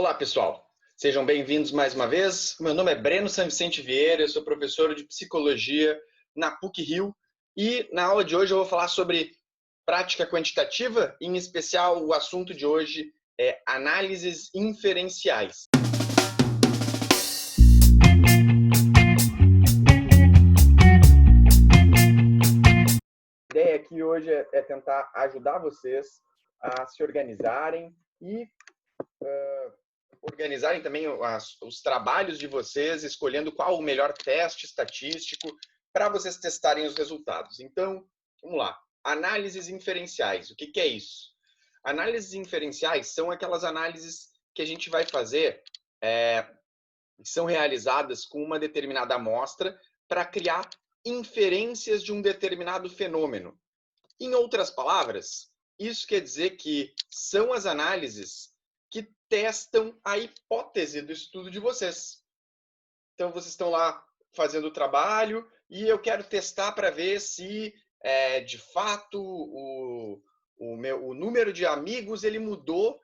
Olá, pessoal. Sejam bem-vindos mais uma vez. Meu nome é Breno San Vicente Vieira, eu sou professor de Psicologia na PUC-Rio e na aula de hoje eu vou falar sobre prática quantitativa, e, em especial o assunto de hoje é análises inferenciais. A ideia aqui hoje é tentar ajudar vocês a se organizarem e organizarem também os trabalhos de vocês, escolhendo qual o melhor teste estatístico para vocês testarem os resultados. Então, vamos lá. Análises inferenciais. O que é isso? Análises inferenciais são aquelas análises que a gente vai fazer, que são realizadas com uma determinada amostra para criar inferências de um determinado fenômeno. Em outras palavras, isso quer dizer que são as análises que testam a hipótese do estudo de vocês. Então, vocês estão lá fazendo o trabalho e eu quero testar para ver se, de fato, o número de amigos ele mudou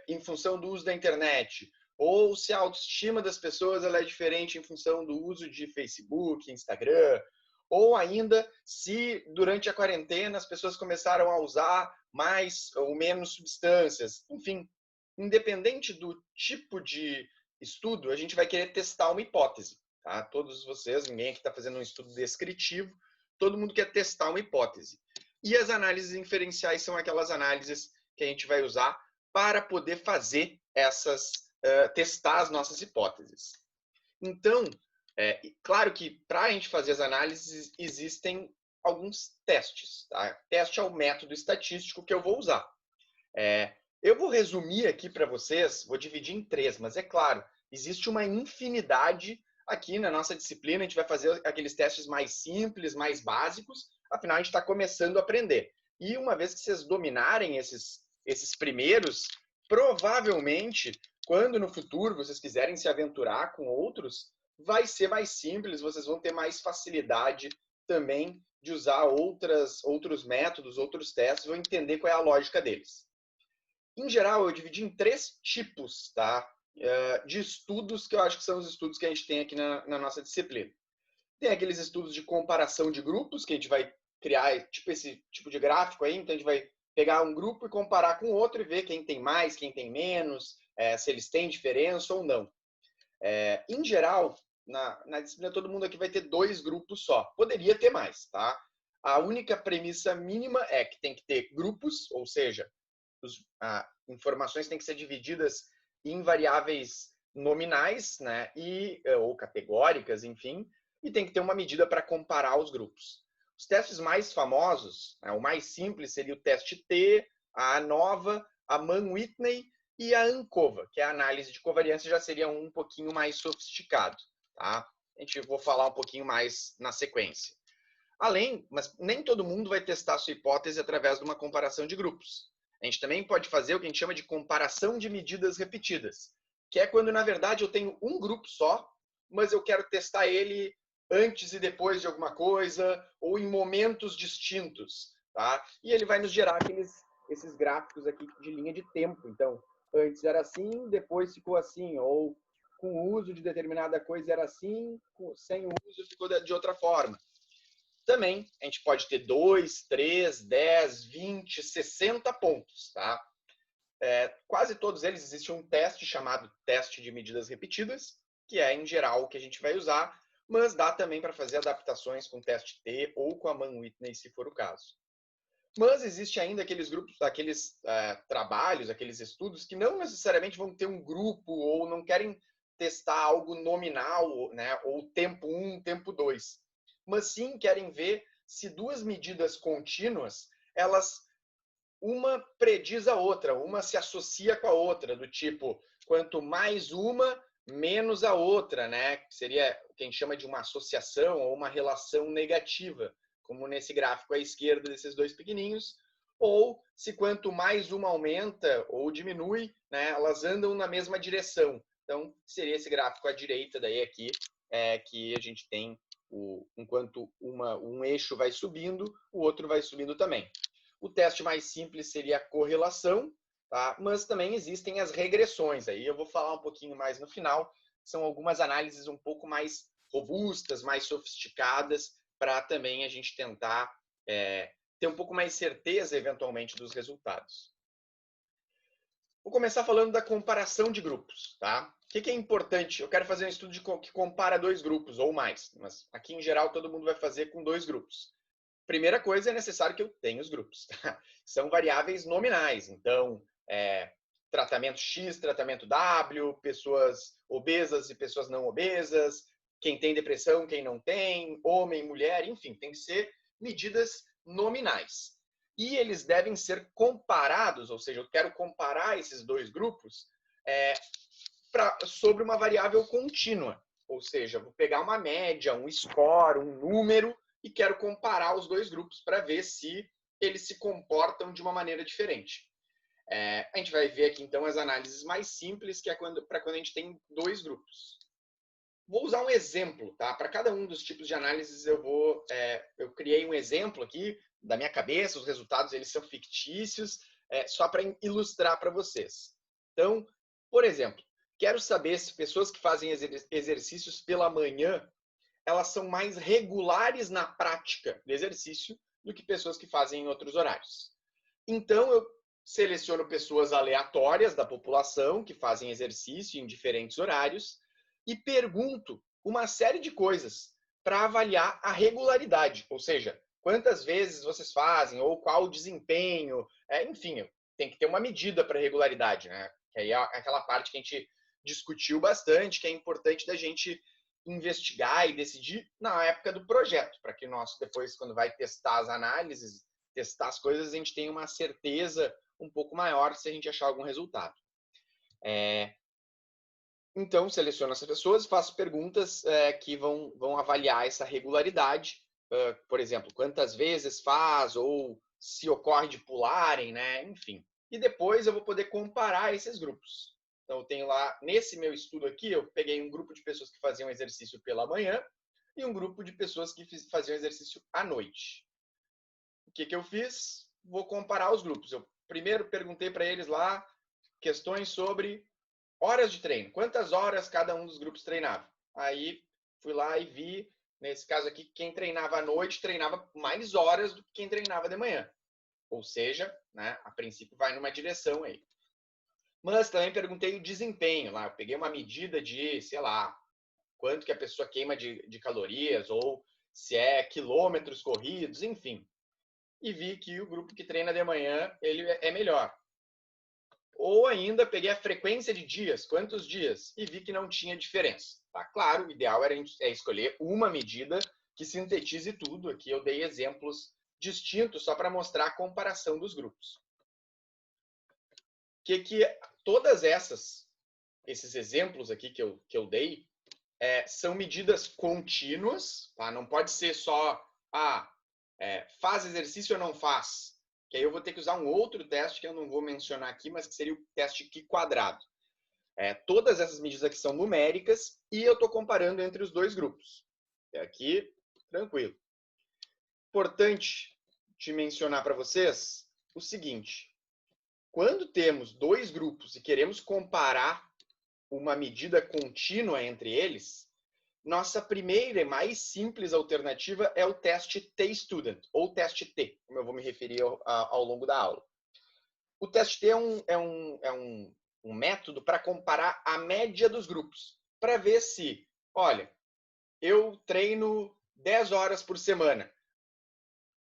em função do uso da internet, ou se a autoestima das pessoas ela é diferente em função do uso de Facebook, Instagram, ou ainda se durante a quarentena as pessoas começaram a usar mais ou menos substâncias. Enfim, independente do tipo de estudo, a gente vai querer testar uma hipótese. Tá? Todos vocês, ninguém aqui está fazendo um estudo descritivo, todo mundo quer testar uma hipótese. E as análises inferenciais são aquelas análises que a gente vai usar para poder fazer testar as nossas hipóteses. Então, claro que para a gente fazer as análises existem alguns testes. Tá? Teste é o método estatístico que eu vou usar. Eu vou resumir aqui para vocês, vou dividir em 3, mas é claro, existe uma infinidade aqui na nossa disciplina, a gente vai fazer aqueles testes mais simples, mais básicos, afinal a gente está começando a aprender. E uma vez que vocês dominarem esses primeiros, provavelmente, quando no futuro vocês quiserem se aventurar com outros, vai ser mais simples, vocês vão ter mais facilidade também de usar outros métodos, outros testes, vão entender qual é a lógica deles. Em geral, eu dividi em 3 tipos, tá? De estudos que eu acho que são os estudos que a gente tem aqui na nossa disciplina. Tem aqueles estudos de comparação de grupos, que a gente vai criar tipo esse tipo de gráfico aí, então a gente vai pegar um grupo e comparar com o outro e ver quem tem mais, quem tem menos, se eles têm diferença ou não. Em geral, na disciplina todo mundo aqui vai ter 2 grupos só. Poderia ter mais, tá? A única premissa mínima é que tem que ter grupos, ou seja, informações têm que ser divididas em variáveis nominais, né, ou categóricas, enfim, e tem que ter uma medida para comparar os grupos. Os testes mais famosos, o mais simples seria o teste T, a ANOVA, a Mann-Whitney e a ANCOVA, que é a análise de covariância, já seria um pouquinho mais sofisticado. Tá? Vou falar um pouquinho mais na sequência. Mas nem todo mundo vai testar a sua hipótese através de uma comparação de grupos. A gente também pode fazer o que a gente chama de comparação de medidas repetidas, que é quando, na verdade, eu tenho um grupo só, mas eu quero testar ele antes e depois de alguma coisa, ou em momentos distintos. Tá? E ele vai nos gerar esses gráficos aqui de linha de tempo. Então, antes era assim, depois ficou assim, ou com o uso de determinada coisa era assim, sem o uso ficou de outra forma. Também a gente pode ter 2, 3, 10, 20, 60 pontos. Tá? Quase todos eles existe um teste chamado teste de medidas repetidas, que é, em geral, o que a gente vai usar, mas dá também para fazer adaptações com teste T ou com a Mann-Whitney, se for o caso. Mas existe ainda aqueles grupos, aqueles trabalhos, aqueles estudos que não necessariamente vão ter um grupo ou não querem testar algo nominal, né, ou tempo 1, tempo 2. Mas sim querem ver se 2 medidas contínuas, uma prediz a outra, uma se associa com a outra, do tipo, quanto mais uma, menos a outra, né? Seria o que a gente chama de uma associação ou uma relação negativa, como nesse gráfico à esquerda desses 2 pequenininhos, ou se quanto mais uma aumenta ou diminui, né, elas andam na mesma direção. Então, seria esse gráfico à direita daí aqui, que a gente tem, enquanto um eixo vai subindo, o outro vai subindo também. O teste mais simples seria a correlação, tá? Mas também existem as regressões. Aí eu vou falar um pouquinho mais no final. São algumas análises um pouco mais robustas, mais sofisticadas, para também a gente tentar ter um pouco mais certeza, eventualmente, dos resultados. Vou começar falando da comparação de grupos, tá? O que é importante? Eu quero fazer um estudo que compara dois grupos ou mais, mas aqui em geral todo mundo vai fazer com dois grupos. Primeira coisa, é necessário que eu tenha os grupos. Tá? São variáveis nominais, então tratamento X, tratamento W, pessoas obesas e pessoas não obesas, quem tem depressão, quem não tem, homem, mulher, enfim, tem que ser medidas nominais. E eles devem ser comparados, ou seja, eu quero comparar esses dois grupos sobre uma variável contínua. Ou seja, vou pegar uma média, um score, um número e quero comparar os dois grupos para ver se eles se comportam de uma maneira diferente. A gente vai ver aqui, então, as análises mais simples, que é para quando a gente tem dois grupos. Vou usar um exemplo, tá? Para cada um dos tipos de análises, eu criei um exemplo aqui da minha cabeça, os resultados eles são fictícios, só para ilustrar para vocês. Então, por exemplo, quero saber se pessoas que fazem exercícios pela manhã, elas são mais regulares na prática do exercício do que pessoas que fazem em outros horários. Então, eu seleciono pessoas aleatórias da população que fazem exercício em diferentes horários e pergunto uma série de coisas para avaliar a regularidade, ou seja, quantas vezes vocês fazem ou qual o desempenho, enfim, tem que ter uma medida para regularidade, né? Que aí é aquela parte que a gente discutiu bastante, que é importante da gente investigar e decidir na época do projeto, para que nós depois, quando vai testar as análises, testar as coisas, a gente tenha uma certeza um pouco maior se a gente achar algum resultado. Então, seleciono essas pessoas e faço perguntas que vão avaliar essa regularidade. Por exemplo, quantas vezes faz ou se ocorre de pularem, né? Enfim. E depois eu vou poder comparar esses grupos. Então, eu tenho lá, nesse meu estudo aqui, eu peguei um grupo de pessoas que faziam exercício pela manhã e um grupo de pessoas que faziam exercício à noite. O que eu fiz? Vou comparar os grupos. Eu primeiro perguntei para eles lá questões sobre horas de treino. Quantas horas cada um dos grupos treinava? Aí fui lá e vi, nesse caso aqui, quem treinava à noite treinava mais horas do que quem treinava de manhã. Ou seja, né, a princípio vai numa direção aí. Mas também perguntei o desempenho lá. Eu peguei uma medida de, sei lá, quanto que a pessoa queima de calorias ou se é quilômetros corridos, enfim. E vi que o grupo que treina de manhã ele é melhor. Ou ainda peguei a frequência de dias, quantos dias, e vi que não tinha diferença. Tá? Claro, o ideal era escolher uma medida que sintetize tudo. Aqui eu dei exemplos distintos só para mostrar a comparação dos grupos. Que todas esses exemplos aqui que eu dei são medidas contínuas, tá? Não pode ser só faz exercício ou não faz. Que aí eu vou ter que usar um outro teste que eu não vou mencionar aqui, mas que seria o teste Q quadrado. Todas essas medidas aqui são numéricas e eu estou comparando entre os dois grupos. Aqui, tranquilo. Importante de mencionar para vocês o seguinte: quando temos dois grupos e queremos comparar uma medida contínua entre eles, nossa primeira e mais simples alternativa é o teste T-Student, ou teste T, como eu vou me referir ao longo da aula. O teste T é um método para comparar a média dos grupos, para ver se, olha, eu treino 10 horas por semana.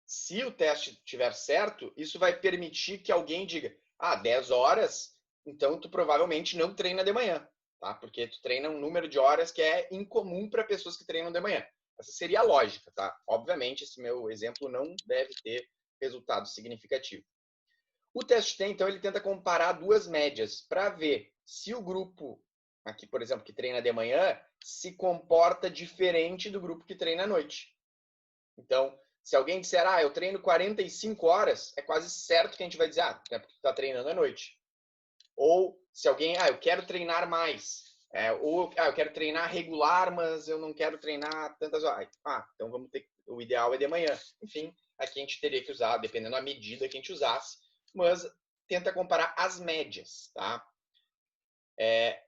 Se o teste estiver certo, isso vai permitir que alguém diga, 10 horas, então tu provavelmente não treina de manhã. Tá? Porque tu treina um número de horas que é incomum para pessoas que treinam de manhã. Essa seria a lógica, tá? Obviamente, esse meu exemplo não deve ter resultado significativo. O teste T, então, ele tenta comparar duas médias para ver se o grupo, aqui, por exemplo, que treina de manhã, se comporta diferente do grupo que treina à noite. Então, se alguém disser, eu treino 45 horas, é quase certo que a gente vai dizer, é porque tu está treinando à noite. Ou se alguém, eu quero treinar mais. Ou eu quero treinar regular, mas eu não quero treinar tantas horas. Então vamos ter, o ideal é de manhã. Enfim, aqui a gente teria que usar, dependendo da medida que a gente usasse. Mas tenta comparar as médias, tá?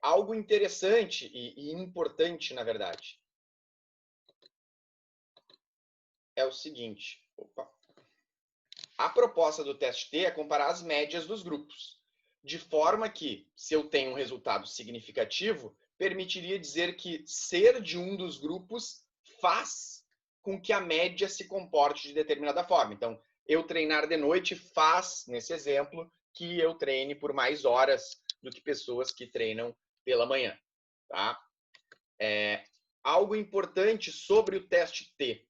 Algo interessante e importante, na verdade, é o seguinte. A proposta do teste T é comparar as médias dos grupos, de forma que, se eu tenho um resultado significativo, permitiria dizer que ser de um dos grupos faz com que a média se comporte de determinada forma. Então, eu treinar de noite faz, nesse exemplo, que eu treine por mais horas do que pessoas que treinam pela manhã. Tá? Algo importante sobre o teste T.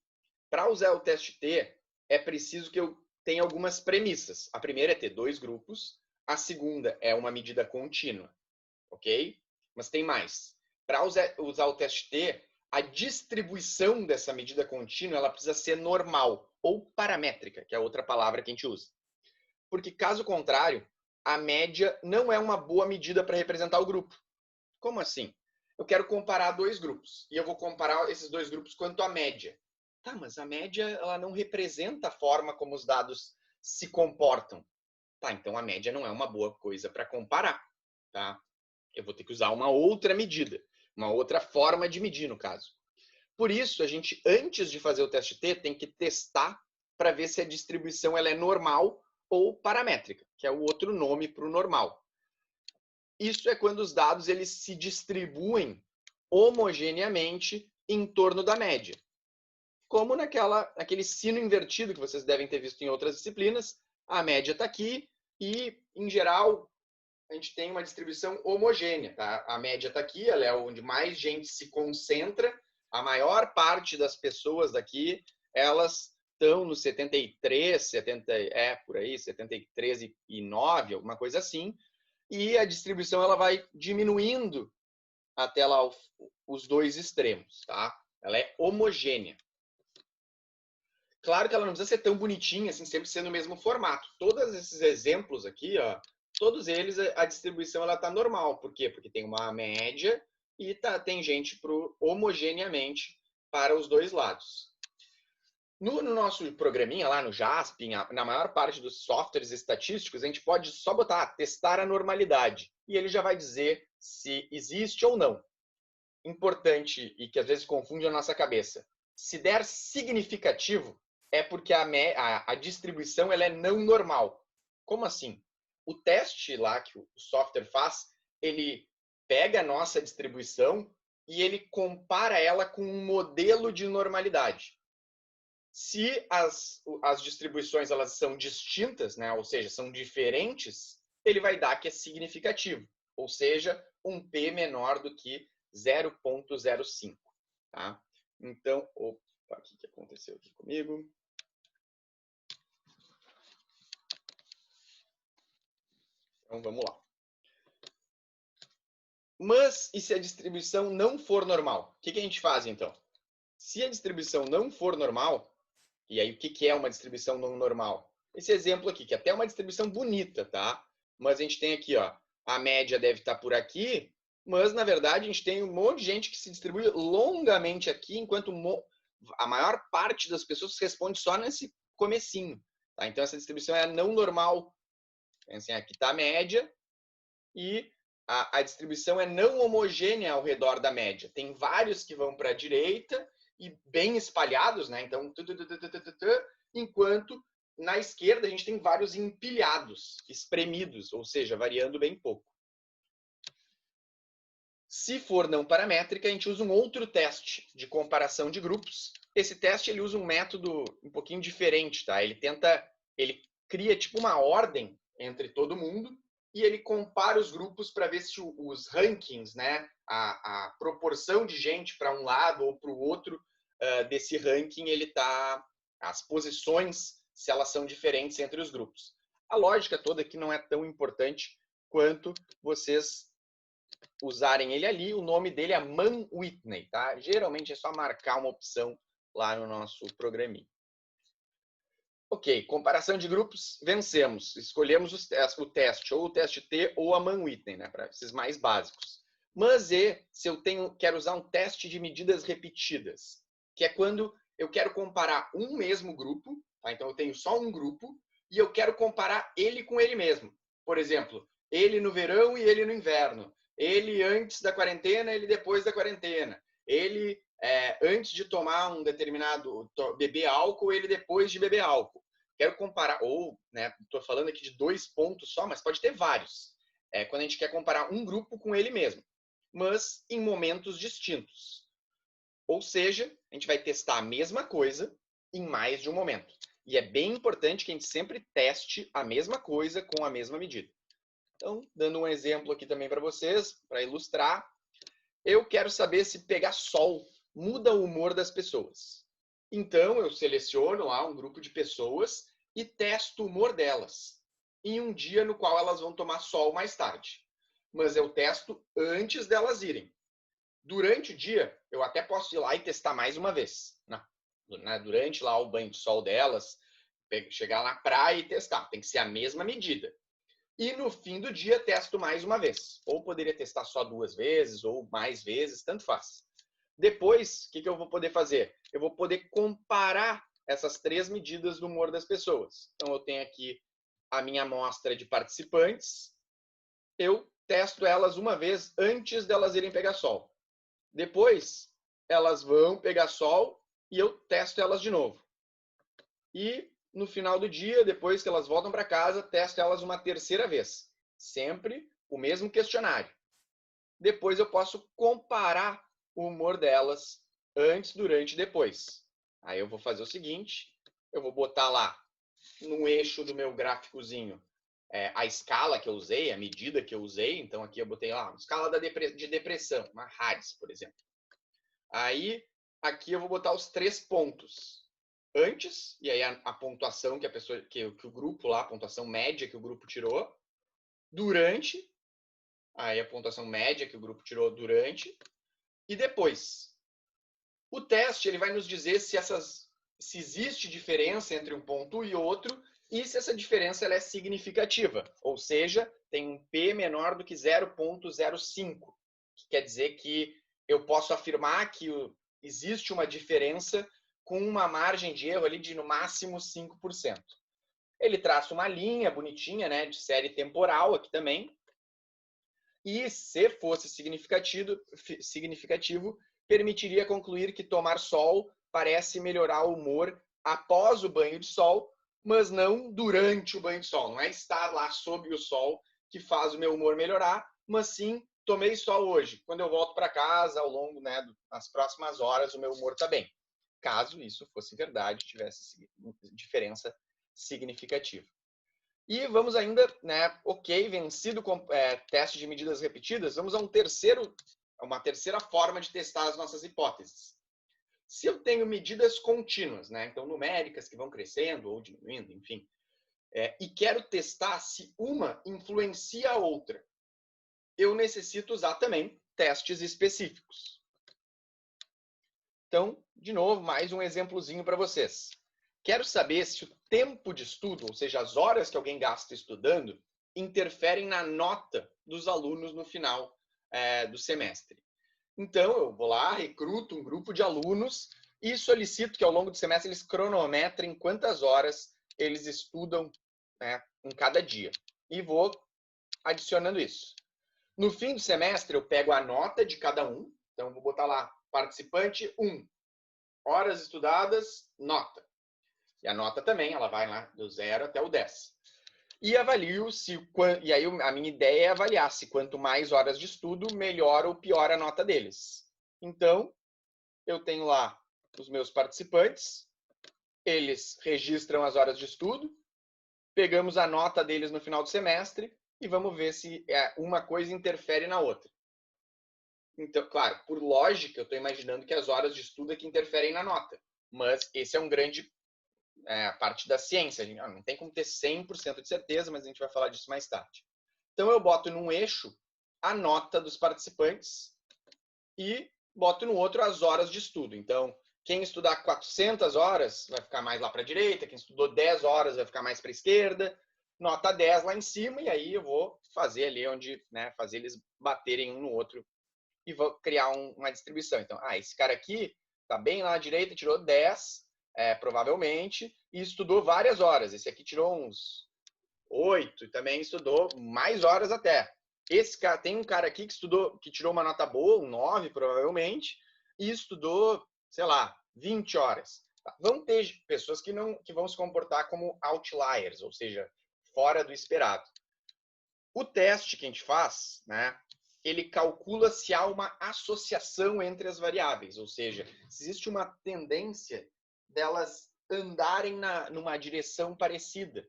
Para usar o teste T, é preciso que eu tenha algumas premissas. A primeira é ter 2 grupos. A segunda é uma medida contínua. Ok? Mas tem mais. Para usar o teste T, a distribuição dessa medida contínua ela precisa ser normal ou paramétrica, que é outra palavra que a gente usa. Porque, caso contrário, a média não é uma boa medida para representar o grupo. Como assim? Eu quero comparar 2 grupos e eu vou comparar esses 2 grupos quanto à média. Tá, mas a média ela não representa a forma como os dados se comportam. Tá, então a média não é uma boa coisa para comparar, tá? Eu vou ter que usar uma outra medida, uma outra forma de medir, no caso. Por isso, a gente, antes de fazer o teste T, tem que testar para ver se a distribuição ela é normal ou paramétrica, que é o outro nome para o normal. Isso é quando os dados eles se distribuem homogeneamente em torno da média. Como naquele sino invertido que vocês devem ter visto em outras disciplinas, a média está aqui e, em geral, a gente tem uma distribuição homogênea. Tá? A média está aqui, ela é onde mais gente se concentra. A maior parte das pessoas daqui, elas estão no 73, 70, por aí, 73,9, alguma coisa assim. E a distribuição ela vai diminuindo até lá os 2 extremos. Tá? Ela é homogênea. Claro que ela não precisa ser tão bonitinha, assim, sempre sendo o mesmo formato. Todos esses exemplos aqui, ó, todos eles, a distribuição está normal. Por quê? Porque tem uma média e tem gente homogeneamente para os 2 lados. No nosso programinha lá no JASP, na maior parte dos softwares estatísticos, a gente pode só botar testar a normalidade. E ele já vai dizer se existe ou não. Importante e que às vezes confunde a nossa cabeça. Se der significativo, é porque a distribuição ela é não normal. Como assim? O teste lá que o software faz, ele pega a nossa distribuição e ele compara ela com um modelo de normalidade. Se as distribuições elas são distintas, né, ou seja, são diferentes, ele vai dar que é significativo, ou seja, um P menor do que 0,05. Tá? Então, opa, o que aconteceu aqui comigo? Então, vamos lá. Mas, e se a distribuição não for normal? O que a gente faz, então? Se a distribuição não for normal, e aí o que é uma distribuição não normal? Esse exemplo aqui, que até é uma distribuição bonita, tá? Mas a gente tem aqui, ó, a média deve estar por aqui, mas, na verdade, a gente tem um monte de gente que se distribui longamente aqui, enquanto a maior parte das pessoas responde só nesse comecinho. Tá? Então, essa distribuição é não normal. Assim, aqui está a média e a distribuição é não homogênea ao redor da média. Tem vários que vão para a direita e bem espalhados, né? Então, enquanto na esquerda a gente tem vários empilhados, espremidos, ou seja, variando bem pouco. Se for não paramétrica, a gente usa um outro teste de comparação de grupos. Esse teste ele usa um método um pouquinho diferente, tá? Ele cria tipo uma ordem entre todo mundo e ele compara os grupos para ver se os rankings, né, a proporção de gente para um lado ou para o outro desse ranking, as posições, se elas são diferentes entre os grupos. A lógica toda aqui não é tão importante quanto vocês usarem ele ali. O nome dele é Mann-Whitney, tá? Geralmente é só marcar uma opção lá no nosso programinha. Ok, comparação de grupos, vencemos. Escolhemos o teste, ou o teste T ou a Mann-Whitney, né? Para esses mais básicos. Mas se eu quero usar um teste de medidas repetidas, que é quando eu quero comparar um mesmo grupo, tá? Então eu tenho só um grupo, e eu quero comparar ele com ele mesmo. por exemplo, ele no verão e ele no inverno. Ele antes da quarentena, ele depois da quarentena. Ele antes de tomar um determinado, beber álcool, ele depois de beber álcool. Quero comparar, ou, né, estou falando aqui de 2 pontos só, mas pode ter vários. Quando a gente quer comparar um grupo com ele mesmo, mas em momentos distintos. Ou seja, a gente vai testar a mesma coisa em mais de um momento. E é bem importante que a gente sempre teste a mesma coisa com a mesma medida. Então, dando um exemplo aqui também para vocês, para ilustrar, eu quero saber se pegar sol muda o humor das pessoas. Então, eu seleciono lá um grupo de pessoas e testo o humor delas em um dia no qual elas vão tomar sol mais tarde. Mas eu testo antes delas irem. Durante o dia, eu até posso ir lá e testar mais uma vez. Durante lá o banho de sol delas, chegar na praia e testar. Tem que ser a mesma medida. E no fim do dia, testo mais uma vez. Ou poderia testar só 2 vezes, ou mais vezes, tanto faz. Depois, o que eu vou poder fazer? Eu vou poder comparar essas 3 medidas do humor das pessoas. Então, eu tenho aqui a minha amostra de participantes. Eu testo elas uma vez antes delas irem pegar sol. Depois, elas vão pegar sol e eu testo elas de novo. E no final do dia, depois que elas voltam para casa, testo elas uma terceira vez. Sempre o mesmo questionário. Depois eu posso comparar o humor delas antes, durante e depois. Aí eu vou fazer o seguinte, eu vou botar lá no eixo do meu gráficozinho a escala que eu usei, a medida que eu usei. Então aqui eu botei lá uma escala de depressão, uma Harris, por exemplo. Aí aqui eu vou botar os 3 pontos. Antes, e aí a pontuação que a pessoa, que o grupo lá, a pontuação média que o grupo tirou. Durante, aí a pontuação média que o grupo tirou durante. E depois. O teste ele vai nos dizer se existe diferença entre um ponto e outro e se essa diferença ela é significativa. Ou seja, tem um P menor do que 0,05. Que quer dizer que eu posso afirmar que existe uma diferença com uma margem de erro ali de no máximo 5%. Ele traça uma linha bonitinha, né, de série temporal aqui também. E se fosse significativo, permitiria concluir que tomar sol parece melhorar o humor após o banho de sol, mas não durante o banho de sol. Não é estar lá sob o sol que faz o meu humor melhorar, mas sim tomei sol hoje. Quando eu volto para casa, ao longo, né, das próximas horas, o meu humor está bem. Caso isso fosse verdade, tivesse diferença significativa. E vamos ainda, né, vencido com teste de medidas repetidas, vamos a uma terceira forma de testar as nossas hipóteses. Se eu tenho medidas contínuas, né, então numéricas que vão crescendo ou diminuindo, enfim, e quero testar se uma influencia a outra, eu necessito usar também testes específicos. Então, de novo, mais um exemplozinho para vocês. Quero saber se o tempo de estudo, ou seja, as horas que alguém gasta estudando, interferem na nota dos alunos no final do semestre. Então, eu vou lá, recruto um grupo de alunos e solicito que ao longo do semestre eles cronometrem quantas horas eles estudam, né, em cada dia. E vou adicionando isso. No fim do semestre, eu pego a nota de cada um. Então, vou botar lá, participante 1. Horas estudadas, nota. E a nota também, ela vai lá do 0 até o 10. E avalio e aí a minha ideia é avaliar se quanto mais horas de estudo, melhor ou pior a nota deles. Então, eu tenho lá os meus participantes, eles registram as horas de estudo, pegamos a nota deles no final do semestre e vamos ver se uma coisa interfere na outra. Então, claro, por lógica, eu estou imaginando que as horas de estudo é que interferem na nota. Mas esse é um grande parte da ciência. Não tem como ter 100% de certeza, mas a gente vai falar disso mais tarde. Então, eu boto num eixo a nota dos participantes e boto no outro as horas de estudo. Então, quem estudar 400 horas vai ficar mais lá para a direita, quem estudou 10 horas vai ficar mais para a esquerda, nota 10 lá em cima, e aí eu vou fazer ali onde, né, fazer eles baterem um no outro e vou criar uma distribuição. Então, esse cara aqui está bem lá à direita, tirou 10, provavelmente, e estudou várias horas. Esse aqui tirou uns 8, e também estudou mais horas até. Esse cara, tem um cara aqui que estudou, que tirou uma nota boa, um 9 provavelmente, e estudou, sei lá, 20 horas. Vão ter pessoas que vão se comportar como outliers, ou seja, fora do esperado. O teste que a gente faz, né, ele calcula se há uma associação entre as variáveis, ou seja, se existe uma tendência delas andarem numa direção parecida.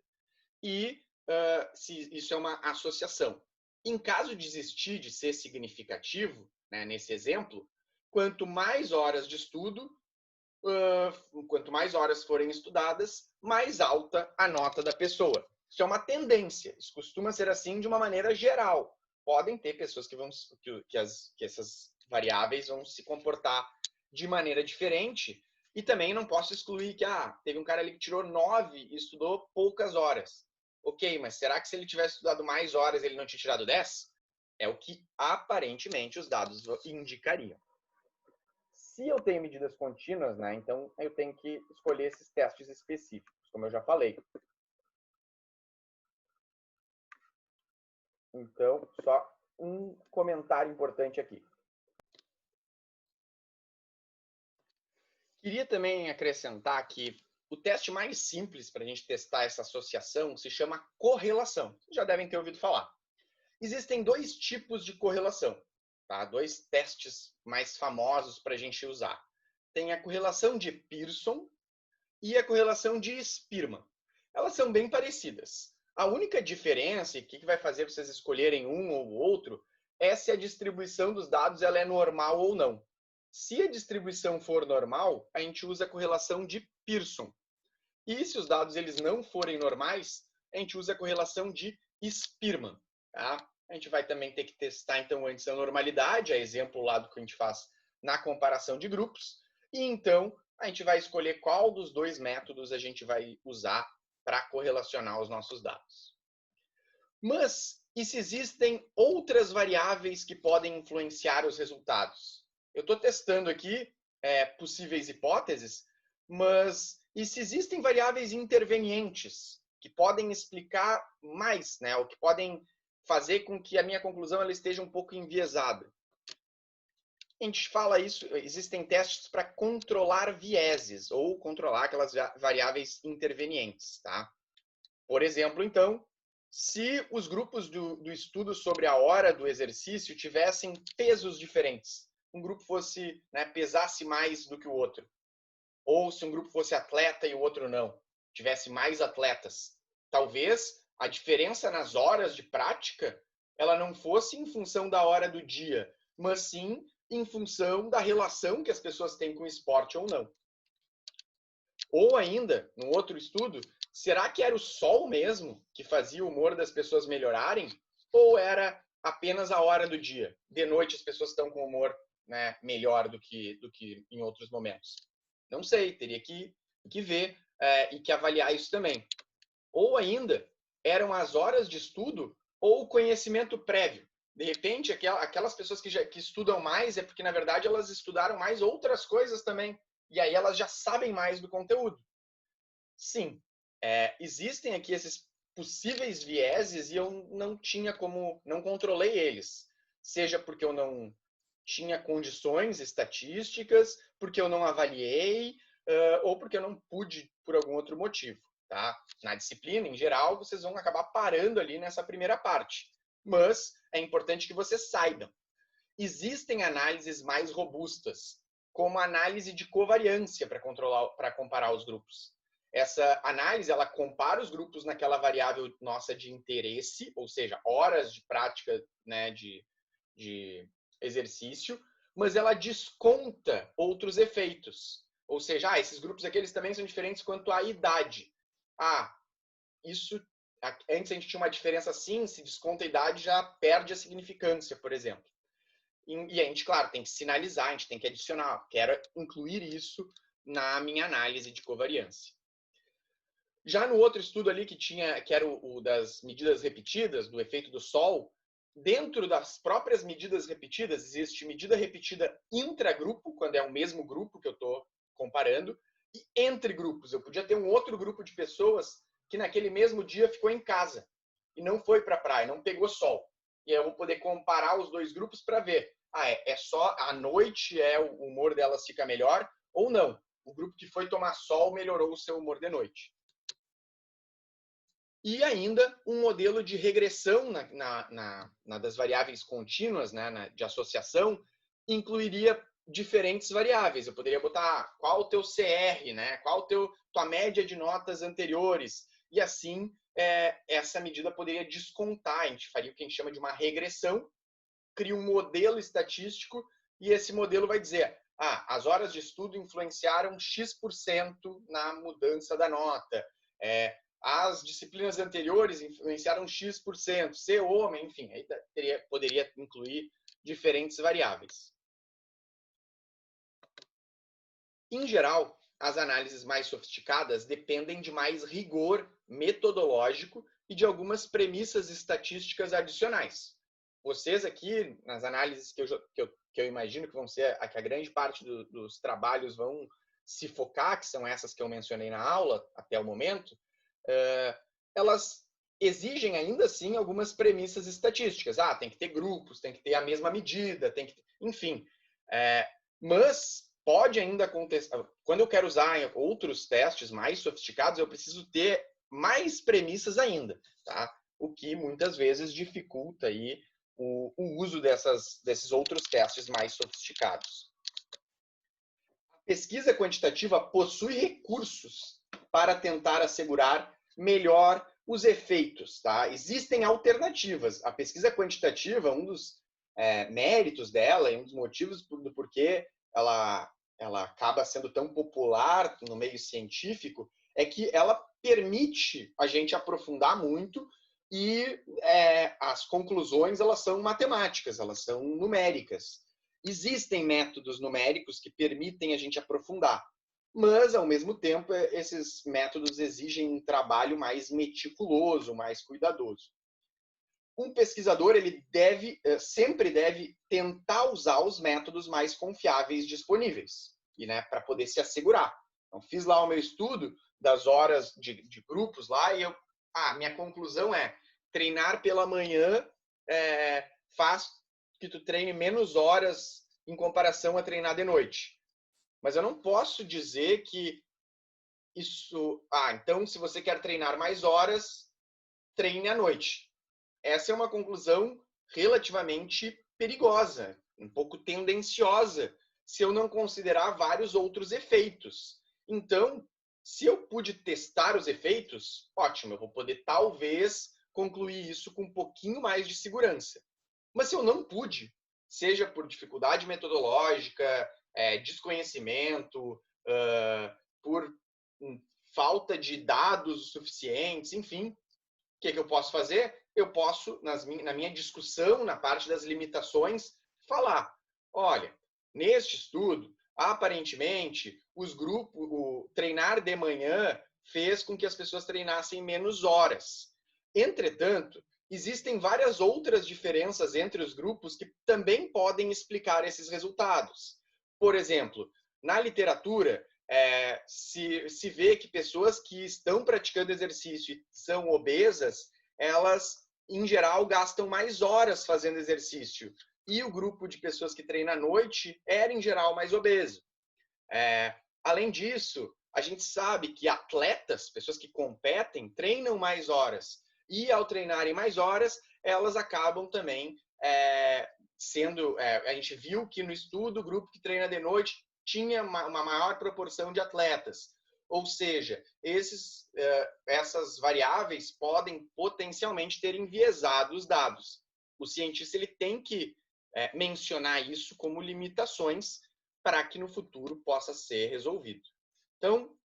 E se isso é uma associação. Em caso de existir, de ser significativo, né, nesse exemplo, quanto mais horas de estudo, quanto mais horas forem estudadas, mais alta a nota da pessoa. Isso é uma tendência. Isso costuma ser assim de uma maneira geral. Podem ter pessoas que essas variáveis vão se comportar de maneira diferente. E também não posso excluir que teve um cara ali que tirou 9 e estudou poucas horas. Ok, mas será que se ele tivesse estudado mais horas ele não tinha tirado 10? É o que aparentemente os dados indicariam. Se eu tenho medidas contínuas, né, então eu tenho que escolher esses testes específicos, como eu já falei. Então, só um comentário importante aqui. Queria também acrescentar que o teste mais simples para a gente testar essa associação se chama correlação. Vocês já devem ter ouvido falar. Existem dois tipos de correlação, tá? Dois testes mais famosos para a gente usar. Tem a correlação de Pearson e a correlação de Spearman. Elas são bem parecidas. A única diferença, e o que vai fazer vocês escolherem um ou outro, é se a distribuição dos dados ela é normal ou não. Se a distribuição for normal, a gente usa a correlação de Pearson. E se os dados eles não forem normais, a gente usa a correlação de Spearman. Tá? A gente vai também ter que testar, então, antes a normalidade, a exemplo lá do que a gente faz na comparação de grupos. E, então, a gente vai escolher qual dos dois métodos a gente vai usar para correlacionar os nossos dados. Mas, e se existem outras variáveis que podem influenciar os resultados? Eu estou testando aqui possíveis hipóteses, mas e se existem variáveis intervenientes que podem explicar mais, né, ou que podem fazer com que a minha conclusão ela esteja um pouco enviesada? A gente fala isso, existem testes para controlar vieses ou controlar aquelas variáveis intervenientes, tá? Por exemplo, então, se os grupos do estudo sobre a hora do exercício tivessem pesos diferentes, um grupo fosse, né, pesasse mais do que o outro, ou se um grupo fosse atleta e o outro não, tivesse mais atletas, talvez a diferença nas horas de prática ela não fosse em função da hora do dia, mas sim em função da relação que as pessoas têm com o esporte ou não. Ou ainda, num outro estudo, será que era o sol mesmo que fazia o humor das pessoas melhorarem? Ou era apenas a hora do dia? De noite as pessoas estão com humor, né, melhor do que em outros momentos. Não sei, teria que ver e que avaliar isso também. Ou ainda, eram as horas de estudo ou o conhecimento prévio. De repente, aquelas pessoas que estudam mais é porque, na verdade, elas estudaram mais outras coisas também. E aí elas já sabem mais do conteúdo. Sim, existem aqui esses possíveis vieses e eu não controlei eles. Seja porque eu não tinha condições estatísticas, porque eu não avaliei, ou porque eu não pude por algum outro motivo. Tá? Na disciplina, em geral, vocês vão acabar parando ali nessa primeira parte. Mas é importante que vocês saibam. Existem análises mais robustas, como a análise de covariância para comparar os grupos. Essa análise ela compara os grupos naquela variável nossa de interesse, ou seja, horas de prática, né, de exercício, mas ela desconta outros efeitos. Ou seja, esses grupos aqui eles também são diferentes quanto à idade. Isso antes a gente tinha uma diferença assim, se desconta a idade já perde a significância, por exemplo. E a gente, claro, tem que sinalizar, a gente tem que adicionar. Quero incluir isso na minha análise de covariância. Já no outro estudo ali que era o das medidas repetidas, do efeito do Sol, dentro das próprias medidas repetidas, existe medida repetida intragrupo, quando é o mesmo grupo que eu estou comparando, e entre grupos. Eu podia ter um outro grupo de pessoas que naquele mesmo dia ficou em casa. e não foi para a praia, não pegou sol. E aí eu vou poder comparar os dois grupos para ver, é só à noite o humor delas fica melhor ou não. O grupo que foi tomar sol melhorou o seu humor de noite. E ainda um modelo de regressão das variáveis contínuas, né, de associação, incluiria diferentes variáveis. Eu poderia botar qual o teu CR, né, qual tua média de notas anteriores, e assim essa medida poderia descontar. A gente faria o que a gente chama de uma regressão, cria um modelo estatístico, e esse modelo vai dizer, as horas de estudo influenciaram X% na mudança da nota. As disciplinas anteriores influenciaram X%, ser homem, enfim, aí poderia incluir diferentes variáveis. Em geral, as análises mais sofisticadas dependem de mais rigor metodológico e de algumas premissas estatísticas adicionais. Vocês aqui, nas análises que eu imagino que vão ser a que a grande parte dos trabalhos vão se focar, que são essas que eu mencionei na aula até o momento, elas exigem ainda assim algumas premissas estatísticas. Tem que ter grupos, tem que ter a mesma medida, tem que ter, enfim. Mas pode ainda acontecer, quando eu quero usar outros testes mais sofisticados, eu preciso ter mais premissas ainda, tá? O que muitas vezes dificulta aí o uso desses outros testes mais sofisticados. A pesquisa quantitativa possui recursos para tentar assegurar melhor os efeitos, tá? Existem alternativas. A pesquisa quantitativa, um dos méritos dela e um dos motivos do porquê ela acaba sendo tão popular no meio científico é que ela permite a gente aprofundar muito e as conclusões elas são matemáticas, elas são numéricas. Existem métodos numéricos que permitem a gente aprofundar, mas, ao mesmo tempo, esses métodos exigem um trabalho mais meticuloso, mais cuidadoso. Um pesquisador ele sempre deve tentar usar os métodos mais confiáveis disponíveis, e, né, para poder se assegurar. Então, fiz lá o meu estudo das horas de grupos lá e minha conclusão é treinar pela manhã faz que tu treine menos horas em comparação a treinar de noite. Mas eu não posso dizer que isso... então se você quer treinar mais horas, treine à noite. Essa é uma conclusão relativamente perigosa, um pouco tendenciosa, se eu não considerar vários outros efeitos. Então, se eu pude testar os efeitos, ótimo, eu vou poder talvez concluir isso com um pouquinho mais de segurança. Mas se eu não pude, seja por dificuldade metodológica, desconhecimento, por falta de dados suficientes, enfim, o que eu posso fazer? Eu posso, na minha discussão, na parte das limitações, falar, olha, neste estudo, aparentemente, o treinar de manhã fez com que as pessoas treinassem menos horas. Entretanto, existem várias outras diferenças entre os grupos que também podem explicar esses resultados. Por exemplo, na literatura, se vê que pessoas que estão praticando exercício e são obesas, elas, em geral, gastam mais horas fazendo exercício. E o grupo de pessoas que treina à noite era, em geral, mais obeso. Além disso, a gente sabe que atletas, pessoas que competem, treinam mais horas. E, ao treinarem mais horas, elas acabam também sendo... a gente viu que no estudo, o grupo que treina de noite tinha uma maior proporção de atletas. Ou seja, essas variáveis podem potencialmente ter enviesado os dados. O cientista ele tem que mencionar isso como limitações para que no futuro possa ser resolvido. Então,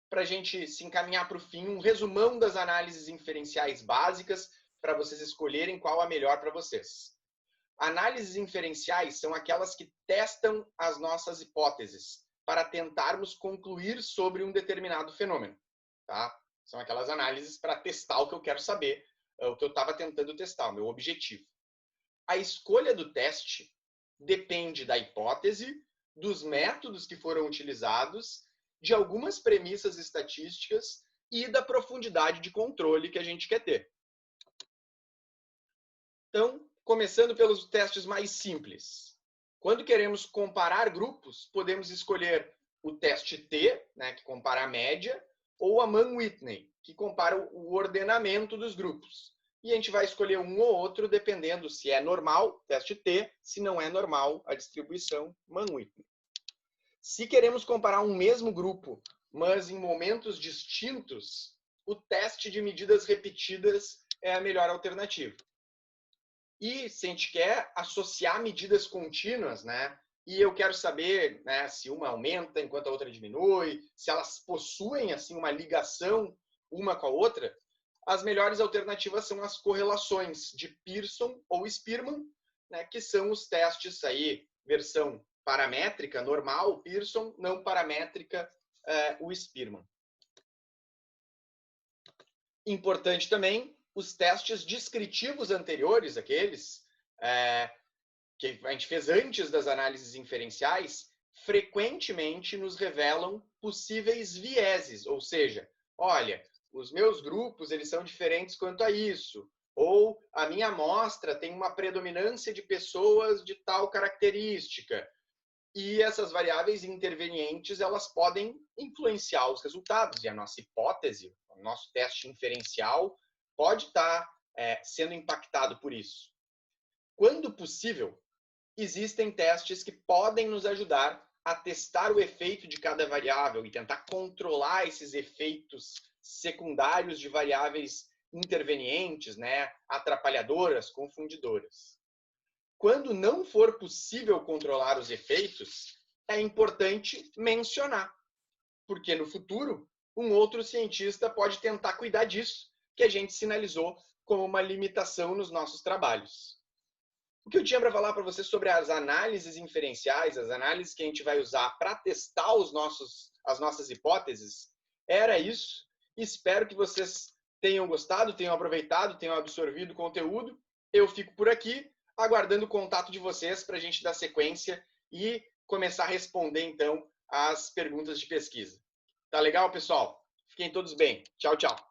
para a gente se encaminhar para o fim, um resumão das análises inferenciais básicas para vocês escolherem qual a melhor para vocês. Análises inferenciais são aquelas que testam as nossas hipóteses para tentarmos concluir sobre um determinado fenômeno. Tá? São aquelas análises para testar o que eu quero saber, o que eu estava tentando testar, o meu objetivo. A escolha do teste depende da hipótese, dos métodos que foram utilizados, de algumas premissas estatísticas e da profundidade de controle que a gente quer ter. Então, começando pelos testes mais simples. Quando queremos comparar grupos, podemos escolher o teste T, né, que compara a média, ou a Mann-Whitney, que compara o ordenamento dos grupos. E a gente vai escolher um ou outro dependendo se é normal, teste T, se não é normal, a distribuição Mann-Whitney. Se queremos comparar um mesmo grupo, mas em momentos distintos, o teste de medidas repetidas é a melhor alternativa. E se a gente quer associar medidas contínuas, né? E eu quero saber, né, se uma aumenta enquanto a outra diminui, se elas possuem assim uma ligação uma com a outra, as melhores alternativas são as correlações de Pearson ou Spearman, né, que são os testes aí, versão paramétrica, normal, Pearson, não paramétrica, o Spearman. Importante também, os testes descritivos anteriores, aqueles que a gente fez antes das análises inferenciais, frequentemente nos revelam possíveis vieses, ou seja, olha, os meus grupos eles são diferentes quanto a isso, ou a minha amostra tem uma predominância de pessoas de tal característica. E essas variáveis intervenientes elas podem influenciar os resultados. E a nossa hipótese, o nosso teste inferencial, pode estar sendo impactado por isso. Quando possível, existem testes que podem nos ajudar a testar o efeito de cada variável e tentar controlar esses efeitos secundários de variáveis intervenientes, né, atrapalhadoras, confundidoras. Quando não for possível controlar os efeitos, é importante mencionar, porque no futuro um outro cientista pode tentar cuidar disso, que a gente sinalizou como uma limitação nos nossos trabalhos. O que eu tinha para falar para vocês sobre as análises inferenciais, as análises que a gente vai usar para testar as nossas hipóteses, era isso. Espero que vocês tenham gostado, tenham aproveitado, tenham absorvido o conteúdo. Eu fico por aqui, aguardando o contato de vocês para a gente dar sequência e começar a responder, então, as perguntas de pesquisa. Tá legal, pessoal? Fiquem todos bem. Tchau, tchau.